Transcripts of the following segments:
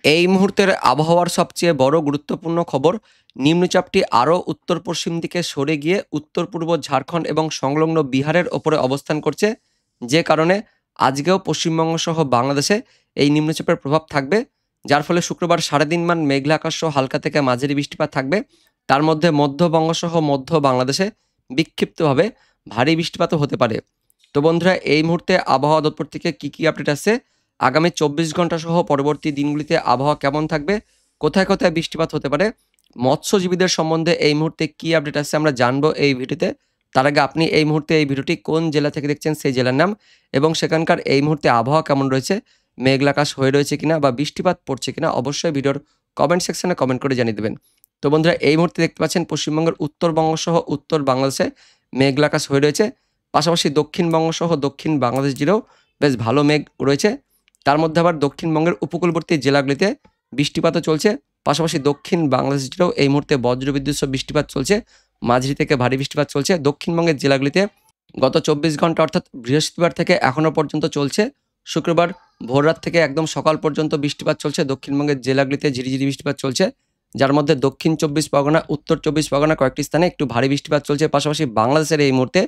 এই মুহূর্তের আবহাওয়ার সবচেয়ে বড় গুরুত্বপূর্ণ খবর, নিম্নচাপটি আরও উত্তর পশ্চিম দিকে সরে গিয়ে উত্তর পূর্ব ঝাড়খণ্ড এবং সংলগ্ন বিহারের ওপরে অবস্থান করছে, যে কারণে আজকেও পশ্চিমবঙ্গ সহ বাংলাদেশে এই নিম্নচাপের প্রভাব থাকবে, যার ফলে শুক্রবার সারাদিন মান মেঘলা আকাশ সহ হালকা থেকে মাঝারি বৃষ্টিপাত থাকবে। তার মধ্যে মধ্যবঙ্গ সহ মধ্য বাংলাদেশে বিক্ষিপ্তভাবে ভারী বৃষ্টিপাতও হতে পারে। তো বন্ধুরা, এই মুহূর্তে আবহাওয়া দপ্তর থেকে কী আপডেট আসছে, আগামী ২৪ ঘন্টা সহ পরবর্তী দিনগুলিতে আবহাওয়া কেমন থাকবে, কোথায় কোথায় বৃষ্টিপাত হতে পারে, মৎস্যজীবীদের সম্বন্ধে এই মুহূর্তে কী আপডেট আসছে আমরা জানবো এই ভিডিওতে। তার আগে আপনি এই মুহূর্তে এই ভিডিওটি কোন জেলা থেকে দেখছেন সেই জেলার নাম এবং সেখানকার এই মুহূর্তে আবহাওয়া কেমন রয়েছে, মেঘলা আকাশ হয়ে রয়েছে কিনা বা বৃষ্টিপাত পড়ছে কিনা, অবশ্যই ভিডিওর কমেন্ট সেকশনে কমেন্ট করে জানিয়ে দেবেন। তো বন্ধুরা, এই মুহূর্তে দেখতে পাচ্ছেন পশ্চিমবঙ্গের উত্তরবঙ্গ সহ উত্তর বাংলাদেশে মেঘলা আকাশ হয়ে রয়েছে। পাশাপাশি দক্ষিণবঙ্গ সহ দক্ষিণ বাংলাদেশ জুড়েও বেশ ভালো মেঘ রয়েছে। তার মধ্যে আবার দক্ষিণবঙ্গের উপকূলবর্তী জেলাগুলিতে বৃষ্টিপাতও চলছে। পাশাপাশি দক্ষিণ বাংলাদেশ জুড়েও এই মুহূর্তে বজ্রবিদ্যুৎ সহ বৃষ্টিপাত চলছে, মাঝারি থেকে ভারী বৃষ্টিপাত চলছে। দক্ষিণবঙ্গের জেলাগুলিতে গত ২৪ ঘন্টা অর্থাৎ বৃহস্পতিবার থেকে এখনও পর্যন্ত চলছে। শুক্রবার ভোররাত থেকে একদম সকাল পর্যন্ত বৃষ্টিপাত চলছে। দক্ষিণবঙ্গের জেলাগুলিতে ঝিরিঝিরি বৃষ্টিপাত চলছে, যার মধ্যে দক্ষিণ ২৪ পরগনা, উত্তর ২৪ পরগনা কয়েকটি স্থানে একটু ভারী বৃষ্টিপাত চলছে। পাশাপাশি বাংলাদেশের এই মুহূর্তে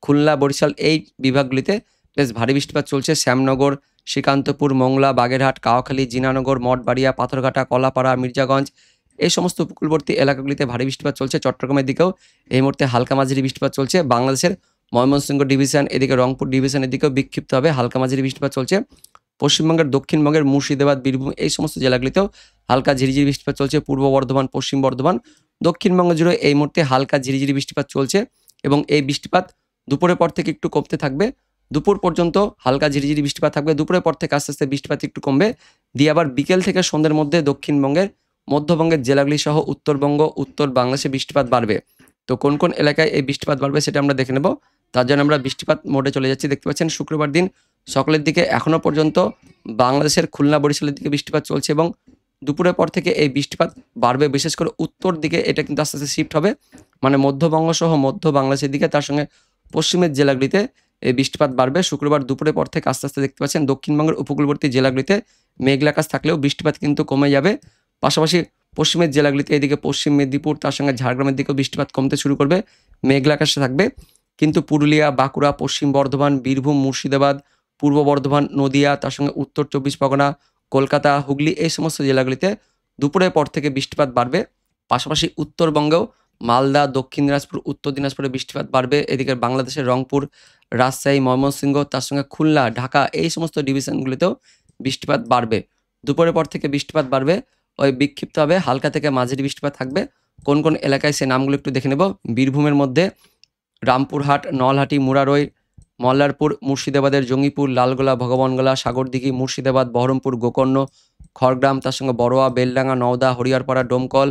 খুলনা, বরিশাল এই বিভাগগুলিতে বেশ ভারী বৃষ্টিপাত চলছে। শ্যামনগর, শ্রীকান্তপুর, মোংলা, বাগেরহাট, কাওয়াখালী, জিনানগর, মঠবাড়িয়া, পাথরঘাটা, কলাপাড়া, মির্জাগঞ্জ এই সমস্ত উপকূলবর্তী এলাকাগুলিতে ভারী বৃষ্টিপাত চলছে। চট্টগ্রামের দিকেও এই মুহূর্তে হালকা মাঝারি বৃষ্টিপাত চলছে। বাংলাদেশের ময়মনসিংহ ডিভিশন, এদিকে রংপুর ডিভিশনের দিকেও বিক্ষিপ্তভাবে হালকা মাঝারি বৃষ্টিপাত চলছে। পশ্চিমবঙ্গের দক্ষিণবঙ্গের মুর্শিদাবাদ, বীরভূম এই সমস্ত জেলাগুলিতেও হালকা ঝিরিঝিরি বৃষ্টিপাত চলছে। পূর্ব বর্ধমান, পশ্চিম বর্ধমান, দক্ষিণবঙ্গ জুড়ে এই মুহূর্তে হালকা ঝিরিঝিরি বৃষ্টিপাত চলছে এবং এই বৃষ্টিপাত দুপুরের পর থেকে একটু কমতে থাকবে। দুপুর পর্যন্ত হালকা ঝিরিঝিরি বৃষ্টিপাত থাকবে। দুপুরের পর থেকে আস্তে আস্তে বৃষ্টিপাত একটু কমবে, দিয়ে আবার বিকেল থেকে সন্ধ্যের মধ্যে দক্ষিণবঙ্গের, মধ্যবঙ্গের জেলাগুলি সহ উত্তরবঙ্গ, উত্তর বাংলাদেশে বৃষ্টিপাত বাড়বে। তো কোন কোন এলাকায় এই বৃষ্টিপাত বাড়বে সেটা আমরা দেখে নেব। তার জন্য আমরা বৃষ্টিপাত মোডে চলে যাচ্ছি। দেখতে পাচ্ছেন শুক্রবার দিন সকালের দিকে এখনও পর্যন্ত বাংলাদেশের খুলনা, বরিশালের দিকে বৃষ্টিপাত চলছে এবং দুপুরের পর থেকে এই বৃষ্টিপাত বাড়বে। বিশেষ করে উত্তর দিকে এটা কিন্তু আস্তে আস্তে শিফট হবে, মানে মধ্যবঙ্গ সহ মধ্য বাংলাদেশের দিকে, তার সঙ্গে পশ্চিমের জেলাগুলিতে এই বৃষ্টিপাত বাড়বে। শুক্রবার দুপুরের পর থেকে আস্তে আস্তে দেখতে পাচ্ছেন দক্ষিণবঙ্গের উপকূলবর্তী জেলাগুলিতে মেঘলা আকাশ থাকলেও বৃষ্টিপাত কিন্তু কমে যাবে। পাশাপাশি পশ্চিমের জেলাগুলিতে এদিকে পশ্চিম মেদিনীপুর, তার সঙ্গে ঝাড়গ্রামের দিকেও বৃষ্টিপাত কমতে শুরু করবে, মেঘলা আকাশে থাকবে। কিন্তু পুরুলিয়া, বাঁকুড়া, পশ্চিম বর্ধমান, বীরভূম, মুর্শিদাবাদ, পূর্ব বর্ধমান, নদিয়া, তার সঙ্গে উত্তর ২৪ পরগনা, কলকাতা, হুগলি এই সমস্ত জেলাগুলিতে দুপুরের পর থেকে বৃষ্টিপাত বাড়বে। পাশাপাশি উত্তরবঙ্গেও মালদা, দক্ষিণ দিনাজপুর, উত্তর দিনাজপুরে বৃষ্টিপাত বাড়বে। এদিকে বাংলাদেশের রংপুর, রাজশাহী, ময়মনসিংহ, তার সঙ্গে খুলনা, ঢাকা এই সমস্ত ডিভিশনগুলিতেও বৃষ্টিপাত বাড়বে। দুপুরের পর থেকে বৃষ্টিপাত বাড়বে, ওই বিক্ষিপ্তভাবে হালকা থেকে মাঝারি বৃষ্টিপাত থাকবে। কোন কোন এলাকায় সে নামগুলো একটু দেখে নেব। বীরভূমের মধ্যে রামপুরহাট, নলহাটি, মুরারই, মল্লারপুর, মুর্শিদাবাদের জঙ্গিপুর, লালগোলা, ভগবানগোলা, সাগরদিঘি, মুর্শিদাবাদ, বহরমপুর, গোকর্ণ, খড়গ্রাম, তার সঙ্গে বড়োয়া, বেলডাঙ্গা, নওদা, হরিয়ারপাড়া, ডোমকল।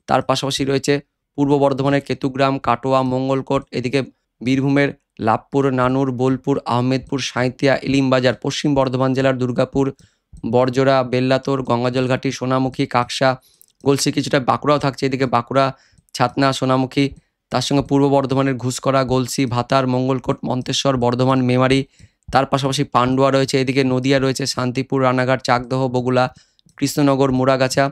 তার পাশাপাশি রয়েছে পূর্ব বর্ধমানের কেতুগ্রাম, কাটোয়া, মঙ্গলকোট, এদিকে বীরভূমের লাভপুর, নানুর, বোলপুর, আহমেদপুর, সাঁইথিয়া, ইলিমবাজার। পশ্চিম বর্ধমান জেলার দুর্গাপুর, বড়জোড়া, বেল্লাতোর, গঙ্গাজলঘাটি, সোনামুখী, কাকসা, গলসি, কিছুটা বাঁকুড়াও থাকছে। এদিকে বাঁকুড়া, ছাতনা, সোনামুখী, তার সঙ্গে পূর্ব বর্ধমানের ঘুষকরা, গলসি, ভাতার, মঙ্গলকোট, মন্তেশ্বর, বর্ধমান, মেমারি। তার পাশাপাশি পান্ডুয়া রয়েছে, এদিকে নদিয়া রয়েছে, শান্তিপুর, রানাঘাট, চাকদহ, বগুলা, কৃষ্ণনগর, মুরাগাছা,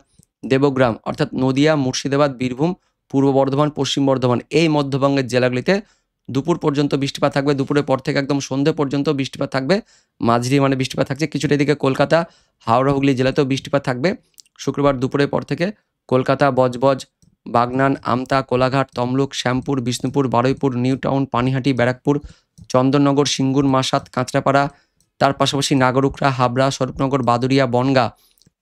দেবগ্রাম, অর্থাৎ নদিয়া, মুর্শিদাবাদ, বীরভূম, পূর্ব বর্ধমান, পশ্চিম বর্ধমান এই মধ্যবঙ্গের জেলাগুলিতে দুপুর পর্যন্ত বৃষ্টিপাত থাকবে। দুপুরের পর থেকে একদম সন্ধ্যে পর্যন্ত বৃষ্টিপাত থাকবে, মাঝারি মানে বৃষ্টিপাত থাকছে। কিছুটা এদিকে কলকাতা, হাওড়া, হুগলি জেলাতেও বৃষ্টিপাত থাকবে। শুক্রবার দুপুরের পর থেকে কলকাতা, বজবজ, বাগনান, আমতা, কোলাঘাট, তমলুক, শ্যামপুর, বিষ্ণুপুর, বারুইপুর, নিউ টাউন, পানিহাটি, ব্যারাকপুর, চন্দননগর, সিঙ্গুর, মাসাত, কাঁচরাপাড়া, তার পাশাপাশি নাগরুকরা, হাবড়া, স্বরূপনগর, বাদুরিয়া, বনগাঁ,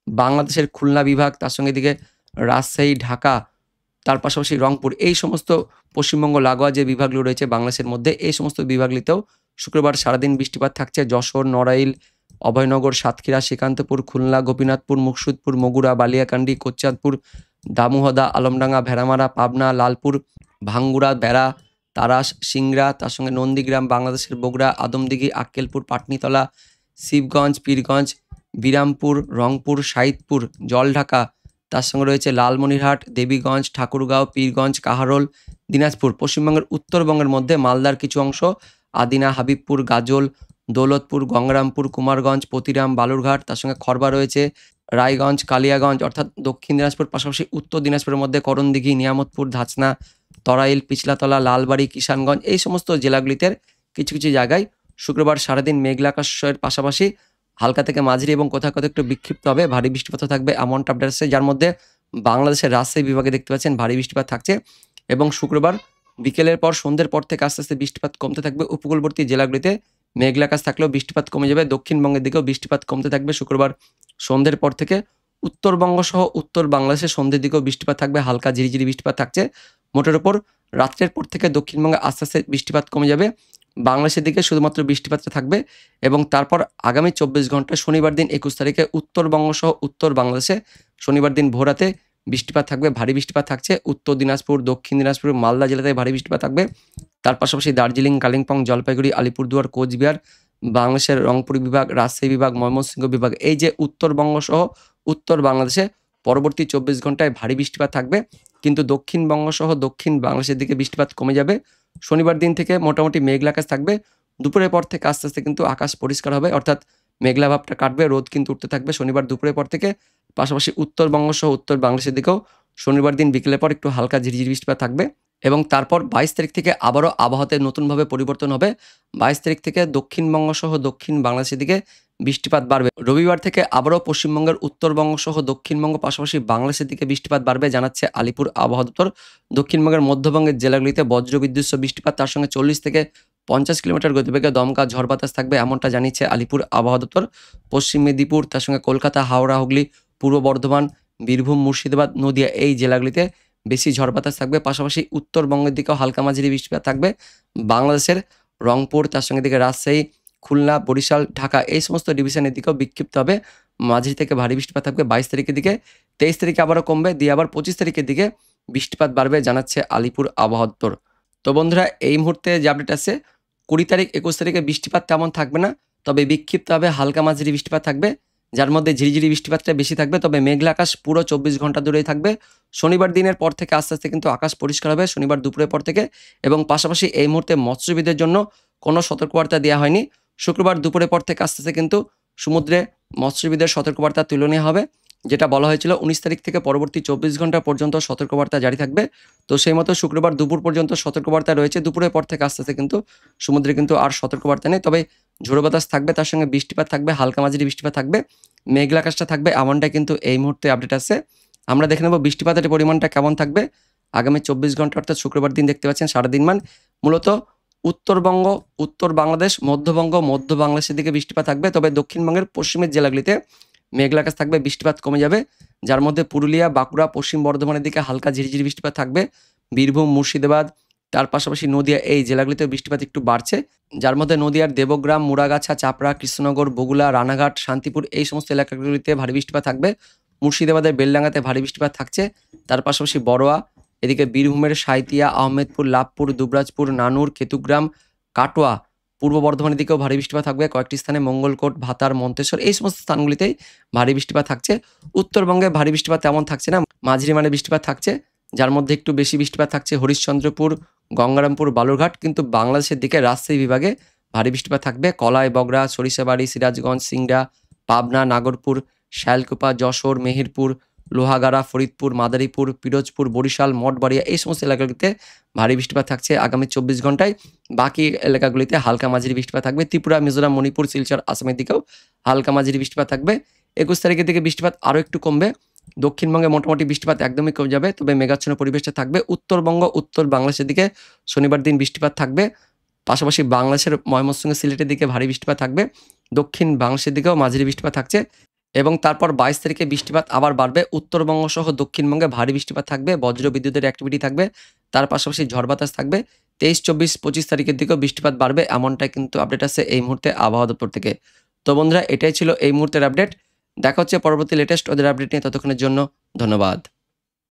বাংলাদেশের খুলনা বিভাগ, তার সঙ্গে এদিকে রাজশাহী, ঢাকা, তার পাশাপাশি রংপুর এই সমস্ত পশ্চিমবঙ্গ লাগোয়া যে বিভাগগুলো রয়েছে বাংলাদেশের মধ্যে, এই সমস্ত বিভাগগুলিতেও শুক্রবার সারাদিন বৃষ্টিপাত থাকছে। যশোর, নড়াইল, অভয়নগর, সাতক্ষীরা, শ্রীকান্তপুর, খুলনা, গোপীনাথপুর, মুকসুদপুর, মগুরা, বালিয়াকান্দি, কোচ্চাঁদপুর, দামুহদা, আলমডাঙ্গা, ভেড়ামারা, পাবনা, লালপুর, ভাঙ্গুড়া, বেড়া, তারাস, সিংড়া, তার সঙ্গে নন্দীগ্রাম, বাংলাদেশের বগুড়া, আদমদিঘি, আক্কেলপুর, পাটনিতলা, শিবগঞ্জ, পীরগঞ্জ, বিরামপুর, রংপুর, সাইদপুর, জলঢাকা, তার সঙ্গে রয়েছে লালমনিরহাট, দেবীগঞ্জ, ঠাকুরগাঁও, পীরগঞ্জ, কাহারোল, দিনাজপুর। পশ্চিমবঙ্গের উত্তরবঙ্গের মধ্যে মালদার কিছু অংশ, আদিনা, হাবিবপুর, গাজল, দৌলতপুর, গঙ্গারামপুর, কুমারগঞ্জ, পতিরাম, বালুরঘাট, তার সঙ্গে খড়বা রয়েছে, রায়গঞ্জ, কালিয়াগঞ্জ অর্থাৎ দক্ষিণ দিনাজপুর পাশাপাশি উত্তর দিনাজপুরের মধ্যে করণদিঘি, নিয়ামতপুর, ধাচনা, তরাইল, পিছলাতলা, লালবাড়ি, কিষানগঞ্জ এই সমস্ত জেলাগুলিতে কিছু কিছু জায়গায় শুক্রবার সারাদিন মেঘলা আকাশের পাশাপাশি হালকা থেকে মাঝারি এবং কোথাও কোথাও একটু বিক্ষিপ্ত হবে ভারী বৃষ্টিপাত থাকবে এমনটা আপডেট আসছে, যার মধ্যে বাংলাদেশের রাজশাহী বিভাগে দেখতে পাচ্ছেন ভারী বৃষ্টিপাত থাকছে। এবং শুক্রবার বিকেলের পর সন্ধ্যের পর থেকে আস্তে আস্তে বৃষ্টিপাত কমতে থাকবে। উপকূলবর্তী জেলাগুলিতে মেঘলা আকাশ থাকলেও বৃষ্টিপাত কমে যাবে। দক্ষিণবঙ্গের দিকেও বৃষ্টিপাত কমতে থাকবে শুক্রবার সন্ধ্যের পর থেকে। উত্তরবঙ্গ সহ উত্তর বাংলাদেশের সন্ধ্যের দিকেও বৃষ্টিপাত থাকবে, হালকা ঝিরিঝিরি বৃষ্টিপাত থাকছে। মোটের ওপর রাত্রের পর থেকে দক্ষিণবঙ্গে আস্তে আস্তে বৃষ্টিপাত কমে যাবে, বাংলাদেশের দিকে শুধুমাত্র বৃষ্টিপাতটা থাকবে। এবং তারপর আগামী 24 ঘন্টা শনিবার দিন 21 তারিখে উত্তরবঙ্গ সহ উত্তর বাংলাদেশে শনিবার দিন ভোরাতে বৃষ্টিপাত থাকবে, ভারী বৃষ্টিপাত থাকছে। উত্তর দিনাজপুর, দক্ষিণ দিনাজপুর, মালদা জেলাতে ভারী বৃষ্টিপাত থাকবে। তার পাশাপাশি দার্জিলিং, কালিম্পং, জলপাইগুড়ি, আলিপুরদুয়ার, কোচবিহার, বাংলাদেশের রংপুর বিভাগ, রাজশাহী বিভাগ, ময়মনসিংহ বিভাগ এই যে উত্তরবঙ্গ সহ উত্তর বাংলাদেশে পরবর্তী 24 ঘন্টায় ভারী বৃষ্টিপাত থাকবে। কিন্তু দক্ষিণবঙ্গ সহ দক্ষিণ বাংলাদেশের দিকে বৃষ্টিপাত কমে যাবে। শনিবার দিন থেকে মোটামুটি মেঘলা আকাশ থাকবে। দুপুরের পর থেকে আস্তে আস্তে কিন্তু আকাশ পরিষ্কার হবে, অর্থাৎ মেঘলা ভাবটা কাটবে, রোদ কিন্তু উঠতে থাকবে শনিবার দুপুরের পর থেকে। পাশাপাশি উত্তরবঙ্গ সহ উত্তর বাংলাদেশের দিকেও শনিবার দিন বিকেলের পর একটু হালকা ঝিরিঝিরি বৃষ্টিপাত থাকবে। এবং তারপর 22 তারিখ থেকে আবারও আবহাওয়াতে নতুনভাবে পরিবর্তন হবে। 22 তারিখ থেকে দক্ষিণবঙ্গ সহ দক্ষিণ বাংলাদেশের দিকে বৃষ্টিপাত বাড়বে। রবিবার থেকে আবারও পশ্চিমবঙ্গের উত্তরবঙ্গ সহ দক্ষিণবঙ্গ পাশাপাশি বাংলাদেশের দিকে বৃষ্টিপাত বাড়বে জানাচ্ছে আলিপুর আবহাওয়া দপ্তর। দক্ষিণবঙ্গের মধ্যবঙ্গের জেলাগুলিতে বজ্রবিদ্যুৎ সহ বৃষ্টিপাত, তার সঙ্গে 40 থেকে 50 কিলোমিটার গতিবেগে দমকা ঝড় বাতাস থাকবে এমনটা জানিয়েছে আলিপুর আবহাওয়া দপ্তর। পশ্চিম মেদিনীপুর, তার সঙ্গে কলকাতা, হাওড়া, হুগলি, পূর্ব বর্ধমান, বীরভূম, মুর্শিদাবাদ, নদিয়া এই জেলাগুলিতে বেশি ঝড় বাতাস থাকবে। পাশাপাশি উত্তরবঙ্গের দিকেও হালকা মাঝারি বৃষ্টিপাত থাকবে। বাংলাদেশের রংপুর, তার সঙ্গে দিকে রাজশাহী, খুলনা, বরিশাল, ঢাকা এই সমস্ত ডিভিশনের দিকেও বিক্ষিপ্ত হবে মাঝারি থেকে ভারী বৃষ্টিপাত থাকবে 22 তারিখের দিকে। 23 তারিখে আবারও কমবে, দিয়ে আবার 25 তারিখের দিকে বৃষ্টিপাত বাড়বে জানাচ্ছে আলিপুর আবহাওয়া দপ্তর। তো বন্ধুরা এই মুহূর্তে যে আপডেট আছে 20 তারিখ 21 তারিখে বৃষ্টিপাত তেমন থাকবে না, তবে বিক্ষিপ্তভাবে হালকা মাঝারি বৃষ্টিপাত থাকবে, যার মধ্যে ঝিরিঝিরি বৃষ্টিপাতটা বেশি থাকবে। তবে মেঘলা আকাশ পুরো 24 ঘন্টা ধরেই থাকবে। শনিবার দিনের পর থেকে আস্তে আস্তে কিন্তু আকাশ পরিষ্কার হবে শনিবার দুপুরের পর থেকে। এবং পাশাপাশি এই মুহূর্তে মৎস্যজীবীদের জন্য কোনো সতর্কবার্তা দেওয়া হয়নি। শুক্রবার দুপুরের পর থেকে আস্তে আস্তে কিন্তু সমুদ্রে মৎস্যজীবীদের সতর্কবার্তা তুলে নেওয়া হবে, যেটা বলা হয়েছিল 19 তারিখ থেকে পরবর্তী 24 ঘন্টা পর্যন্ত সতর্কবার্তা জারি থাকবে। তো সেই মতো শুক্রবার দুপুর পর্যন্ত সতর্কবার্তা রয়েছে। দুপুরের পর থেকে আস্তে আস্তে কিন্তু সমুদ্রে কিন্তু আর সতর্কবার্তা নেই, তবে ঝোড়ো বাতাস থাকবে, তার সঙ্গে বৃষ্টিপাত থাকবে, হালকা মাঝারি বৃষ্টিপাত থাকবে, মেঘলা আকাশটা থাকবে এমনটা কিন্তু এই মুহূর্তে আপডেট আছে। আমরা দেখে নেব বৃষ্টিপাতের পরিমাণটা কেমন থাকবে আগামী 24 ঘন্টা অর্থাৎ শুক্রবার দিন। দেখতে পাচ্ছেন সারাদিন মান মূলত উত্তরবঙ্গ, উত্তর বাংলাদেশ, মধ্যবঙ্গ, মধ্য বাংলাদেশের দিকে বৃষ্টিপাত থাকবে। তবে দক্ষিণবঙ্গের পশ্চিমের জেলাগুলিতে মেঘলা আকাশ থাকবে, বৃষ্টিপাত কমে যাবে, যার মধ্যে পুরুলিয়া, বাঁকুড়া, পশ্চিম বর্ধমানের দিকে হালকা ঝিরিঝিরি বৃষ্টিপাত থাকবে। বীরভূম, মুর্শিদাবাদ, তার পাশাপাশি নদিয়া এই জেলাগুলিতে বৃষ্টিপাত একটু বাড়ছে, যার মধ্যে নদিয়ার দেবগ্রাম, মুড়াগাছা, চাপড়া, কৃষ্ণনগর, বগুলা, রানাঘাট, শান্তিপুর এই সমস্ত এলাকাগুলিতে ভারী বৃষ্টিপাত থাকবে। মুর্শিদাবাদের বেলডাঙ্গাতে ভারী বৃষ্টিপাত থাকছে। তার পাশাপাশি বড়োয়া, এদিকে বীরভূমের সাঁইতিয়া, আহমেদপুর, লাভপুর, দুবরাজপুর, নানুর, কেতুগ্রাম, কাটোয়া, পূর্ব বর্ধমানের দিকেও ভারী বৃষ্টিপাত থাকবে। কয়েকটি স্থানে মঙ্গলকোট, ভাতার, মন্তেশ্বর এই সমস্ত স্থানগুলিতেই ভারী বৃষ্টিপাত থাকছে। উত্তরবঙ্গে ভারী বৃষ্টিপাত তেমন থাকছে না, মাঝারি মানের বৃষ্টিপাত থাকছে, যার মধ্যে একটু বেশি বৃষ্টিপাত থাকছে হরিশ্চন্দ্রপুর, গঙ্গারামপুর, বালুরঘাট। কিন্তু বাংলাদেশের দিকে রাজশাহী বিভাগে ভারী বৃষ্টিপাত থাকবে। কলাই, বগরা, সরিষাবাড়ি, সিরাজগঞ্জ, সিংড়া, পাবনা, নাগরপুর, শালকুপা, যশোর, মেহেরপুর, লোহাগাড়া, ফরিদপুর, মাদারীপুর, পিরোজপুর, বরিশাল, মঠবাড়িয়া এই সমস্ত এলাকাগুলিতে ভারী বৃষ্টিপাত থাকছে আগামী 24 ঘন্টায়। বাকি এলাকাগুলিতে হালকা মাঝারি বৃষ্টিপাত থাকবে। ত্রিপুরা, মিজোরাম, মণিপুর, শিলচর, আসামের দিকেও হালকা মাঝারি বৃষ্টিপাত থাকবে। 21 তারিখের দিকে বৃষ্টিপাত আরও একটু কমবে। দক্ষিণবঙ্গে মোটামুটি বৃষ্টিপাত একদমই কমে যাবে, তবে মেঘাচ্ছন্ন পরিবেশটা থাকবে। উত্তরবঙ্গ, উত্তর বাংলাদেশের দিকে শনিবার দিন বৃষ্টিপাত থাকবে। পাশাপাশি বাংলাদেশের ময়মনসিংহ, সিলেটের দিকে ভারী বৃষ্টিপাত থাকবে। দক্ষিণ বাংলাদেশের দিকেও মাঝারি বৃষ্টিপাত থাকছে। এবং তারপর 22 তারিখে বৃষ্টিপাত আবার বাড়বে। উত্তরবঙ্গ সহ দক্ষিণবঙ্গে ভারী বৃষ্টিপাত থাকবে, বজ্র বিদ্যুতের অ্যাক্টিভিটি থাকবে, তার পাশাপাশি ঝড় বাতাস থাকবে। 23, 24, 25 তারিখের দিকেও বৃষ্টিপাত বাড়বে এমনটাই কিন্তু আপডেট আছে এই মুহূর্তে আবহাওয়া দপ্তর থেকে। তো বন্ধুরা এটাই ছিল এই মুহূর্তের আপডেট। দেখা হচ্ছে পরবর্তী লেটেস্ট ওদের আপডেট নিয়ে, ততক্ষণের জন্য ধন্যবাদ।